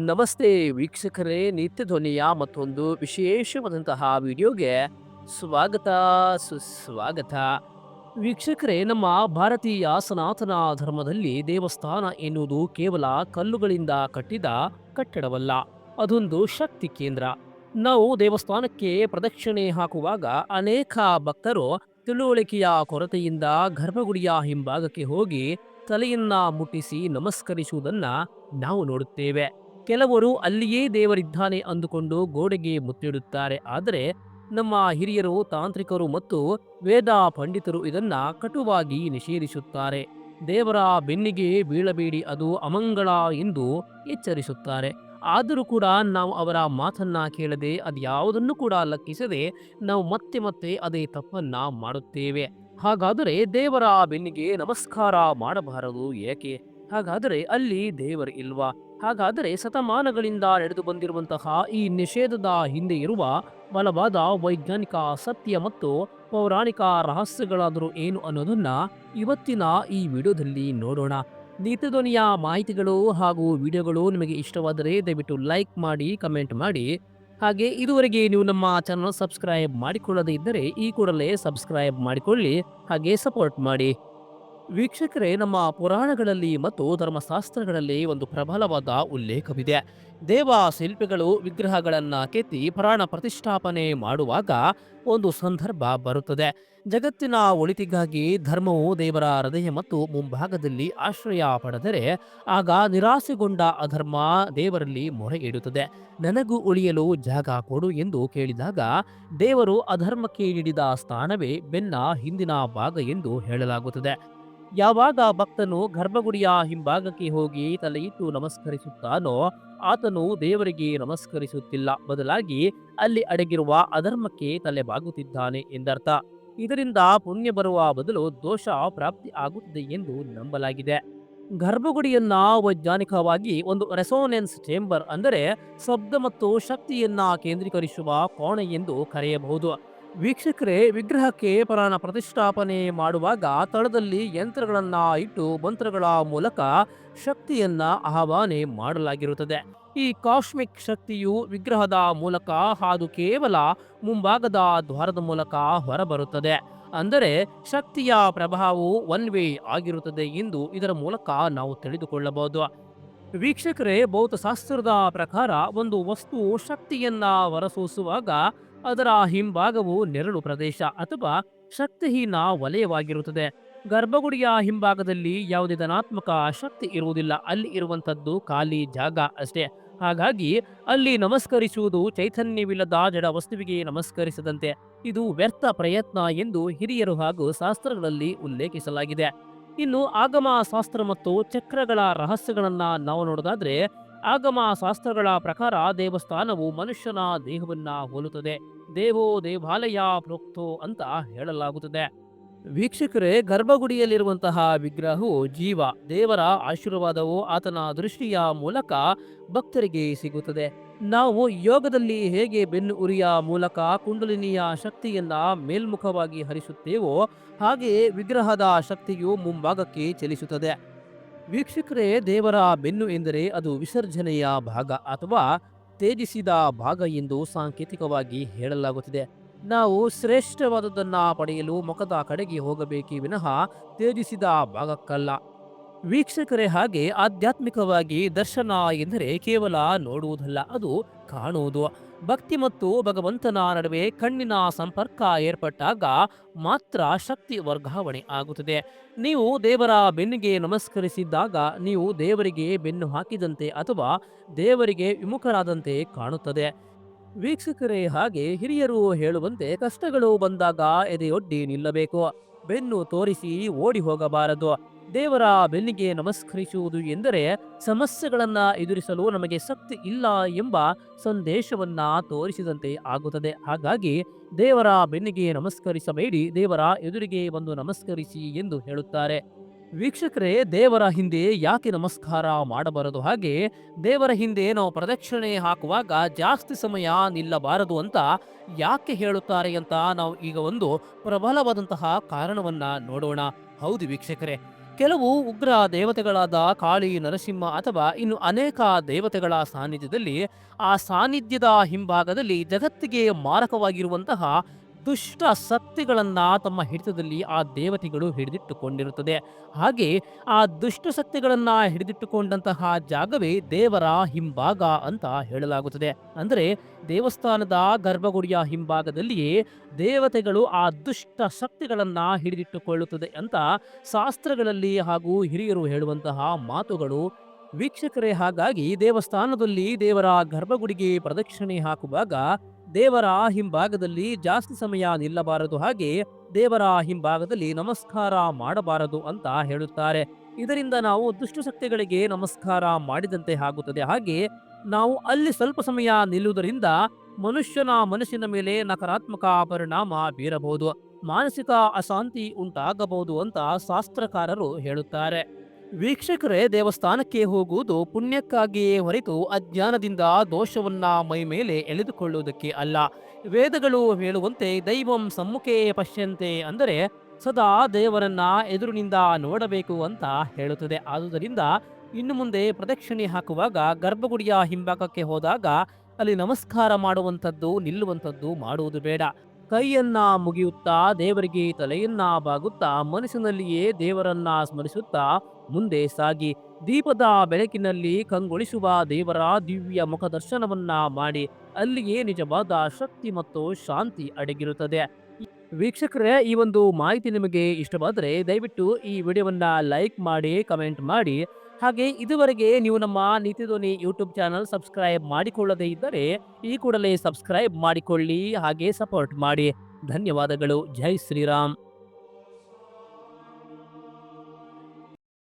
ನಮಸ್ತೆ ವೀಕ್ಷಕರೇ, ನಿತ್ಯ ಧ್ವನಿಯ ಮತ್ತೊಂದು ವಿಶೇಷವಾದಂತಹ ವಿಡಿಯೋಗೆ ಸ್ವಾಗತ, ಸುಸ್ವಾಗತ. ವೀಕ್ಷಕರೇ, ನಮ್ಮ ಭಾರತೀಯ ಸನಾತನ ಧರ್ಮದಲ್ಲಿ ದೇವಸ್ಥಾನ ಎನ್ನುವುದು ಕೇವಲ ಕಲ್ಲುಗಳಿಂದ ಕಟ್ಟಿದ ಕಟ್ಟಡವಲ್ಲ, ಅದೊಂದು ಶಕ್ತಿ ಕೇಂದ್ರ. ನಾವು ದೇವಸ್ಥಾನಕ್ಕೆ ಪ್ರದಕ್ಷಿಣೆ ಹಾಕುವಾಗ ಅನೇಕ ಭಕ್ತರು ತಿಳುವಳಿಕೆಯ ಕೊರತೆಯಿಂದ ಗರ್ಭಗುಡಿಯ ಹಿಂಭಾಗಕ್ಕೆ ಹೋಗಿ ತಲೆಯನ್ನ ಮುಟ್ಟಿಸಿ ನಮಸ್ಕರಿಸುವುದನ್ನ ನಾವು ನೋಡುತ್ತೇವೆ. ಕೆಲವರು ಅಲ್ಲಿಯೇ ದೇವರಿದ್ದಾನೆ ಅಂದುಕೊಂಡು ಗೋಡೆಗೆ ಮುತ್ತಿಡುತ್ತಾರೆ. ಆದರೆ ನಮ್ಮ ಹಿರಿಯರು, ತಾಂತ್ರಿಕರು ಮತ್ತು ವೇದ ಪಂಡಿತರು ಇದನ್ನ ಕಟುವಾಗಿ ನಿಷೇಧಿಸುತ್ತಾರೆ. ದೇವರ ಬೆನ್ನಿಗೆ ಬೀಳಬೇಡಿ, ಅದು ಅಮಂಗಳ ಎಂದು ಎಚ್ಚರಿಸುತ್ತಾರೆ. ಆದರೂ ಕೂಡ ನಾವು ಅವರ ಮಾತನ್ನ ಕೇಳದೆ, ಅದ್ಯಾವುದನ್ನು ಕೂಡ ಲೆಕ್ಕಿಸದೆ ನಾವು ಮತ್ತೆ ಮತ್ತೆ ಅದೇ ತಪ್ಪನ್ನ ಮಾಡುತ್ತೇವೆ. ಹಾಗಾದರೆ ದೇವರ ಬೆನ್ನಿಗೆ ನಮಸ್ಕಾರ ಮಾಡಬಾರದು ಏಕೆ? ಹಾಗಾದರೆ ಅಲ್ಲಿ ದೇವರು ಇಲ್ವಾ? ಹಾಗಾದರೆ ಶತಮಾನಗಳಿಂದ ನಡೆದು ಬಂದಿರುವಂತಹ ಈ ನಿಷೇಧದ ಹಿಂದೆ ಇರುವ ಬಲವಾದ ವೈಜ್ಞಾನಿಕ ಸತ್ಯ ಮತ್ತು ಪೌರಾಣಿಕ ರಹಸ್ಯಗಳಾದರೂ ಏನು ಅನ್ನೋದನ್ನ ಇವತ್ತಿನ ಈ ವಿಡಿಯೋದಲ್ಲಿ ನೋಡೋಣ. ನಿತ್ಯಧ್ವನಿಯ ಮಾಹಿತಿಗಳು ಹಾಗೂ ವಿಡಿಯೋಗಳು ನಿಮಗೆ ಇಷ್ಟವಾದರೆ ದಯವಿಟ್ಟು ಲೈಕ್ ಮಾಡಿ, ಕಮೆಂಟ್ ಮಾಡಿ. ಹಾಗೆ ಇದುವರೆಗೆ ನೀವು ನಮ್ಮ ಚಾನಲ್ ಸಬ್ಸ್ಕ್ರೈಬ್ ಮಾಡಿಕೊಳ್ಳದೇ ಇದ್ದರೆ ಈ ಕೂಡಲೇ ಸಬ್ಸ್ಕ್ರೈಬ್ ಮಾಡಿಕೊಳ್ಳಿ, ಹಾಗೆ ಸಪೋರ್ಟ್ ಮಾಡಿ. ವೀಕ್ಷಕರೇ, ನಮ್ಮ ಪುರಾಣಗಳಲ್ಲಿ ಮತ್ತು ಧರ್ಮಶಾಸ್ತ್ರಗಳಲ್ಲಿ ಒಂದು ಪ್ರಬಲವಾದ ಉಲ್ಲೇಖವಿದೆ. ದೇವ ಶಿಲ್ಪಿಗಳು ವಿಗ್ರಹಗಳನ್ನ ಕೆತ್ತಿ ಪ್ರಾಣ ಪ್ರತಿಷ್ಠಾಪನೆ ಮಾಡುವಾಗ ಒಂದು ಸಂದರ್ಭ ಬರುತ್ತದೆ. ಜಗತ್ತಿನ ಒಳಿತಿಗಾಗಿ ಧರ್ಮವು ದೇವರ ಹೃದಯ ಮತ್ತು ಮುಂಭಾಗದಲ್ಲಿ ಆಶ್ರಯ ಪಡೆದರೆ ಆಗ ನಿರಾಸೆಗೊಂಡ ಅಧರ್ಮ ದೇವರಲ್ಲಿ ಮೊರೆ ಇಡುತ್ತದೆ. ನನಗೂ ಉಳಿಯಲು ಜಾಗ ಕೊಡು ಎಂದು ಕೇಳಿದಾಗ ದೇವರು ಅಧರ್ಮಕ್ಕೆ ನೀಡಿದ ಸ್ಥಾನವೇ ಬೆನ್ನ ಹಿಂದಿನ ಭಾಗ ಎಂದು ಹೇಳಲಾಗುತ್ತದೆ. ಯಾವಾಗ ಭಕ್ತನು ಗರ್ಭಗುಡಿಯ ಹಿಂಭಾಗಕ್ಕೆ ಹೋಗಿ ತಲೆ ಇಟ್ಟು ನಮಸ್ಕರಿಸುತ್ತಾನೋ ಆತನು ದೇವರಿಗೆ ನಮಸ್ಕರಿಸುತ್ತಿಲ್ಲ, ಬದಲಾಗಿ ಅಲ್ಲಿ ಅಡಗಿರುವ ಅಧರ್ಮಕ್ಕೆ ತಲೆ ಬಾಗುತ್ತಿದ್ದಾನೆ ಎಂದರ್ಥ. ಇದರಿಂದ ಪುಣ್ಯ ಬರುವ ಬದಲು ದೋಷ ಪ್ರಾಪ್ತಿ ಆಗುತ್ತದೆ ಎಂದು ನಂಬಲಾಗಿದೆ. ಗರ್ಭಗುಡಿಯನ್ನ ವೈಜ್ಞಾನಿಕವಾಗಿ ಒಂದು ರೆಸೋನೆನ್ಸ್ ಚೇಂಬರ್, ಅಂದರೆ ಶಬ್ದ ಮತ್ತು ಶಕ್ತಿಯನ್ನ ಕೇಂದ್ರೀಕರಿಸುವ ಕೋಣೆ ಎಂದು ಕರೆಯಬಹುದು. ವೀಕ್ಷಕರೇ, ವಿಗ್ರಹಕ್ಕೆ ಪ್ರಾಣ ಪ್ರತಿಷ್ಠಾಪನೆ ಮಾಡುವಾಗ ತಳದಲ್ಲಿ ಯಂತ್ರಗಳನ್ನ ಇಟ್ಟು ಮಂತ್ರಗಳ ಮೂಲಕ ಶಕ್ತಿಯನ್ನ ಆಹ್ವಾನೆ ಮಾಡಲಾಗಿರುತ್ತದೆ. ಈ ಕಾಸ್ಮಿಕ್ ಶಕ್ತಿಯು ವಿಗ್ರಹದ ಮೂಲಕ ಹಾದು ಕೇವಲ ಮುಂಭಾಗದ ದ್ವಾರದ ಮೂಲಕ ಹೊರಬರುತ್ತದೆ. ಅಂದರೆ ಶಕ್ತಿಯ ಪ್ರಭಾವವು ಒನ್ ವೇ ಆಗಿರುತ್ತದೆ ಎಂದು ಇದರ ಮೂಲಕ ನಾವು ತಿಳಿದುಕೊಳ್ಳಬಹುದು. ವೀಕ್ಷಕರೇ, ಭೌತಶಾಸ್ತ್ರದ ಪ್ರಕಾರ ಒಂದು ವಸ್ತು ಶಕ್ತಿಯನ್ನ ಹೊರಸೂಸುವಾಗ ಅದರ ಹಿಂಭಾಗವು ನೆರಳು ಪ್ರದೇಶ ಅಥವಾ ಶಕ್ತಿಹೀನ ವಲಯವಾಗಿರುತ್ತದೆ. ಗರ್ಭಗುಡಿಯ ಹಿಂಭಾಗದಲ್ಲಿ ಯಾವುದೇ ಧನಾತ್ಮಕ ಶಕ್ತಿ ಇರುವುದಿಲ್ಲ, ಅಲ್ಲಿ ಇರುವಂತದ್ದು ಖಾಲಿ ಜಾಗ ಅಷ್ಟೇ. ಹಾಗಾಗಿ ಅಲ್ಲಿ ನಮಸ್ಕರಿಸುವುದು ಚೈತನ್ಯವಿಲ್ಲದ ಜಡ ವಸ್ತುವಿಗೆ ನಮಸ್ಕರಿಸದಂತೆ, ಇದು ವ್ಯರ್ಥ ಪ್ರಯತ್ನ ಎಂದು ಹಿರಿಯರು ಹಾಗೂ ಶಾಸ್ತ್ರಗಳಲ್ಲಿ ಉಲ್ಲೇಖಿಸಲಾಗಿದೆ. ಇನ್ನು ಆಗಮ ಶಾಸ್ತ್ರ ಮತ್ತು ಚಕ್ರಗಳ ರಹಸ್ಯಗಳನ್ನ ನಾವು ನೋಡೋದಾದ್ರೆ, ಆಗಮ ಶಾಸ್ತ್ರಗಳ ಪ್ರಕಾರ ದೇವಸ್ಥಾನವು ಮನುಷ್ಯನ ದೇಹವನ್ನ ಹೋಲುತ್ತದೆ. ದೇವೋ ದೇವಾಲಯ ಪ್ರೋಕ್ತೋ ಅಂತ ಹೇಳಲಾಗುತ್ತದೆ. ವೀಕ್ಷಕರೇ, ಗರ್ಭಗುಡಿಯಲ್ಲಿರುವಂತಹ ವಿಗ್ರಹವು ಜೀವ. ದೇವರ ಆಶೀರ್ವಾದವು ಆತನ ದೃಷ್ಟಿಯ ಮೂಲಕ ಭಕ್ತರಿಗೆ ಸಿಗುತ್ತದೆ. ನಾವು ಯೋಗದಲ್ಲಿ ಹೇಗೆ ಬೆನ್ನು ಉರಿಯ ಮೂಲಕ ಕುಂಡಲಿನಿಯ ಶಕ್ತಿಯನ್ನ ಮೇಲ್ಮುಖವಾಗಿ ಹರಿಸುತ್ತೇವೋ ಹಾಗೆಯೇ ವಿಗ್ರಹದ ಶಕ್ತಿಯು ಮುಂಭಾಗಕ್ಕೆ ಚಲಿಸುತ್ತದೆ. ವೀಕ್ಷಕರೇ, ದೇವರ ಬೆನ್ನು ಎಂದರೆ ಅದು ವಿಸರ್ಜನೆಯ ಭಾಗ ಅಥವಾ ತ್ಯಜಿಸಿದ ಭಾಗ ಎಂದು ಸಾಂಕೇತಿಕವಾಗಿ ಹೇಳಲಾಗುತ್ತಿದೆ. ನಾವು ಶ್ರೇಷ್ಠವಾದದ್ದನ್ನ ಪಡೆಯಲು ಮುಖದ ಕಡೆಗೆ ಹೋಗಬೇಕೇ ವಿನಃ ತ್ಯಜಿಸಿದ ಭಾಗಕ್ಕಲ್ಲ. ವೀಕ್ಷಕರೇ, ಹಾಗೆ ಆಧ್ಯಾತ್ಮಿಕವಾಗಿ ದರ್ಶನ ಎಂದರೆ ಕೇವಲ ನೋಡುವುದಲ್ಲ, ಅದು ಕಾಣುವುದು. ಭಕ್ತಿ ಮತ್ತು ಭಗವಂತನ ನಡುವೆ ಕಣ್ಣಿನ ಸಂಪರ್ಕ ಏರ್ಪಟ್ಟಾಗ ಮಾತ್ರ ಶಕ್ತಿ ವರ್ಗಾವಣೆ ಆಗುತ್ತದೆ. ನೀವು ದೇವರ ಬೆನ್ನಿಗೆ ನಮಸ್ಕರಿಸಿದಾಗ ನೀವು ದೇವರಿಗೆ ಬೆನ್ನು ಹಾಕಿದಂತೆ ಅಥವಾ ದೇವರಿಗೆ ವಿಮುಖರಾದಂತೆ ಕಾಣುತ್ತದೆ. ವೀಕ್ಷಕರೇ, ಹಾಗೆ ಹಿರಿಯರು ಹೇಳುವಂತೆ ಕಷ್ಟಗಳು ಬಂದಾಗ ಎದೆಯೊಡ್ಡಿ ನಿಲ್ಲಬೇಕು, ಬೆನ್ನು ತೋರಿಸಿ ಓಡಿ ಹೋಗಬಾರದು. ದೇವರ ಬೆನ್ನಿಗೆ ನಮಸ್ಕರಿಸುವುದು ಎಂದರೆ ಸಮಸ್ಯೆಗಳನ್ನ ಎದುರಿಸಲು ನಮಗೆ ಶಕ್ತಿ ಇಲ್ಲ ಎಂಬ ಸಂದೇಶವನ್ನ ತೋರಿಸಿದಂತೆ ಆಗುತ್ತದೆ. ಹಾಗಾಗಿ ದೇವರ ಬೆನ್ನಿಗೆ ನಮಸ್ಕರಿಸಬೇಡಿ, ದೇವರ ಎದುರಿಗೆ ಬಂದು ನಮಸ್ಕರಿಸಿ ಎಂದು ಹೇಳುತ್ತಾರೆ. ವೀಕ್ಷಕರೇ, ದೇವರ ಹಿಂದೆ ಯಾಕೆ ನಮಸ್ಕಾರ ಮಾಡಬಾರದು, ಹಾಗೆ ದೇವರ ಹಿಂದೆ ನಾವು ಪ್ರದಕ್ಷಿಣೆ ಹಾಕುವಾಗ ಜಾಸ್ತಿ ಸಮಯ ನಿಲ್ಲಬಾರದು ಅಂತ ಯಾಕೆ ಹೇಳುತ್ತಾರೆ ಅಂತ ನಾವು ಈಗ ಒಂದು ಪ್ರಬಲವಾದಂತಹ ಕಾರಣವನ್ನ ನೋಡೋಣ. ಹೌದು ವೀಕ್ಷಕರೇ, ಕೆಲವು ಉಗ್ರ ದೇವತೆಗಳಾದ ಕಾಳಿ, ನರಸಿಂಹ ಅಥವಾ ಇನ್ನು ಅನೇಕ ದೇವತೆಗಳ ಸಾನ್ನಿಧ್ಯದಲ್ಲಿ, ಆ ಸಾನ್ನಿಧ್ಯದ ಹಿಂಭಾಗದಲ್ಲಿ ಜಗತ್ತಿಗೆ ಮಾರಕವಾಗಿರುವಂತಹ ದುಷ್ಟ ಶಕ್ತಿಗಳನ್ನ ತಮ್ಮ ಹಿಡಿತದಲ್ಲಿ ಆ ದೇವತೆಗಳು ಹಿಡಿದಿಟ್ಟುಕೊಂಡಿರುತ್ತದೆ. ಹಾಗೆ ಆ ದುಷ್ಟ ಶಕ್ತಿಗಳನ್ನ ಹಿಡಿದಿಟ್ಟುಕೊಂಡಂತಹ ಜಾಗವೇ ದೇವರ ಹಿಂಭಾಗ ಅಂತ ಹೇಳಲಾಗುತ್ತದೆ. ಅಂದರೆ ದೇವಸ್ಥಾನದ ಗರ್ಭಗುಡಿಯ ಹಿಂಭಾಗದಲ್ಲಿಯೇ ದೇವತೆಗಳು ಆ ದುಷ್ಟ ಶಕ್ತಿಗಳನ್ನ ಹಿಡಿದಿಟ್ಟುಕೊಳ್ಳುತ್ತದೆ ಅಂತ ಶಾಸ್ತ್ರಗಳಲ್ಲಿ ಹಾಗೂ ಹಿರಿಯರು ಹೇಳುವಂತಹ ಮಾತುಗಳು. ವೀಕ್ಷಕರೇ, ಹಾಗಾಗಿ ದೇವಸ್ಥಾನದಲ್ಲಿ ದೇವರ ಗರ್ಭಗುಡಿಗೆ ಪ್ರದಕ್ಷಿಣೆ ಹಾಕುವಾಗ ದೇವರ ಹಿಂಭಾಗದಲ್ಲಿ ಜಾಸ್ತಿ ಸಮಯ ನಿಲ್ಲಬಾರದು. ಹಾಗೆ ದೇವರ ಹಿಂಭಾಗದಲ್ಲಿ ನಮಸ್ಕಾರ ಮಾಡಬಾರದು ಅಂತ ಹೇಳುತ್ತಾರೆ. ಇದರಿಂದ ನಾವು ದುಷ್ಟಶಕ್ತಿಗಳಿಗೆ ನಮಸ್ಕಾರ ಮಾಡಿದಂತೆ ಆಗುತ್ತದೆ. ಹಾಗೆ ನಾವು ಅಲ್ಲಿ ಸ್ವಲ್ಪ ಸಮಯ ನಿಲ್ಲುವುದರಿಂದ ಮನುಷ್ಯನ ಮನಸ್ಸಿನ ಮೇಲೆ ನಕಾರಾತ್ಮಕ ಪರಿಣಾಮ ಬೀರಬಹುದು, ಮಾನಸಿಕ ಅಶಾಂತಿ ಉಂಟಾಗಬಹುದು ಅಂತ ಶಾಸ್ತ್ರಕಾರರು ಹೇಳುತ್ತಾರೆ. ವೀಕ್ಷಕರೇ, ದೇವಸ್ಥಾನಕ್ಕೆ ಹೋಗುವುದು ಪುಣ್ಯಕ್ಕಾಗಿಯೇ ಹೊರತು ಅಜ್ಞಾನದಿಂದ ದೋಷವನ್ನ ಮೈ ಮೇಲೆ ಎಳೆದುಕೊಳ್ಳುವುದಕ್ಕೆ ಅಲ್ಲ. ವೇದಗಳು ಹೇಳುವಂತೆ ದೈವಂ ಸಮ್ಮುಖೇ ಪಶ್ಯಂತೆ, ಅಂದರೆ ಸದಾ ದೇವರನ್ನ ಎದುರಿನಿಂದ ನೋಡಬೇಕು ಅಂತ ಹೇಳುತ್ತದೆ. ಆದುದರಿಂದ ಇನ್ನು ಮುಂದೆ ಪ್ರದಕ್ಷಿಣೆ ಹಾಕುವಾಗ ಗರ್ಭಗುಡಿಯ ಹಿಂಭಾಗಕ್ಕೆ ಹೋದಾಗ ಅಲ್ಲಿ ನಮಸ್ಕಾರ ಮಾಡುವಂಥದ್ದು, ನಿಲ್ಲುವಂಥದ್ದು ಮಾಡುವುದು ಬೇಡ. ಕೈಯನ್ನ ಮುಗಿಯುತ್ತಾ ದೇವರಿಗೆ ತಲೆಯನ್ನ ಬಾಗುತ್ತಾ ಮನಸ್ಸಿನಲ್ಲಿಯೇ ದೇವರನ್ನ ಸ್ಮರಿಸುತ್ತಾ ಮುಂದೆ ಸಾಗಿ ದೀಪದ ಬೆಳಕಿನಲ್ಲಿ ಕಂಗೊಳಿಸುವ ದೇವರ ದಿವ್ಯ ಮುಖ ದರ್ಶನವನ್ನ ಮಾಡಿ ಅಲ್ಲಿಯೇ ನಿಜವಾದ ಶಕ್ತಿ ಮತ್ತು ಶಾಂತಿ ಅಡಗಿರುತ್ತದೆ. ವೀಕ್ಷಕರೇ, ಈ ಒಂದು ಮಾಹಿತಿ ನಿಮಗೆ ಇಷ್ಟವಾದರೆ ದಯವಿಟ್ಟು ಈ ವಿಡಿಯೋವನ್ನ ಲೈಕ್ ಮಾಡಿ, ಕಮೆಂಟ್ ಮಾಡಿ. ಹಾಗೆ ಇದುವರೆಗೆ ನೀವು ನಮ್ಮ ನಿತ್ಯಧ್ವನಿ ಯೂಟ್ಯೂಬ್ ಚಾನಲ್ ಸಬ್ಸ್ಕ್ರೈಬ್ ಮಾಡಿಕೊಳ್ಳದೇ ಇದ್ದರೆ ಈ ಕೂಡಲೇ ಸಬ್ಸ್ಕ್ರೈಬ್ ಮಾಡಿಕೊಳ್ಳಿ, ಹಾಗೆ ಸಪೋರ್ಟ್ ಮಾಡಿ. ಧನ್ಯವಾದಗಳು. ಜೈ ಶ್ರೀರಾಮ್.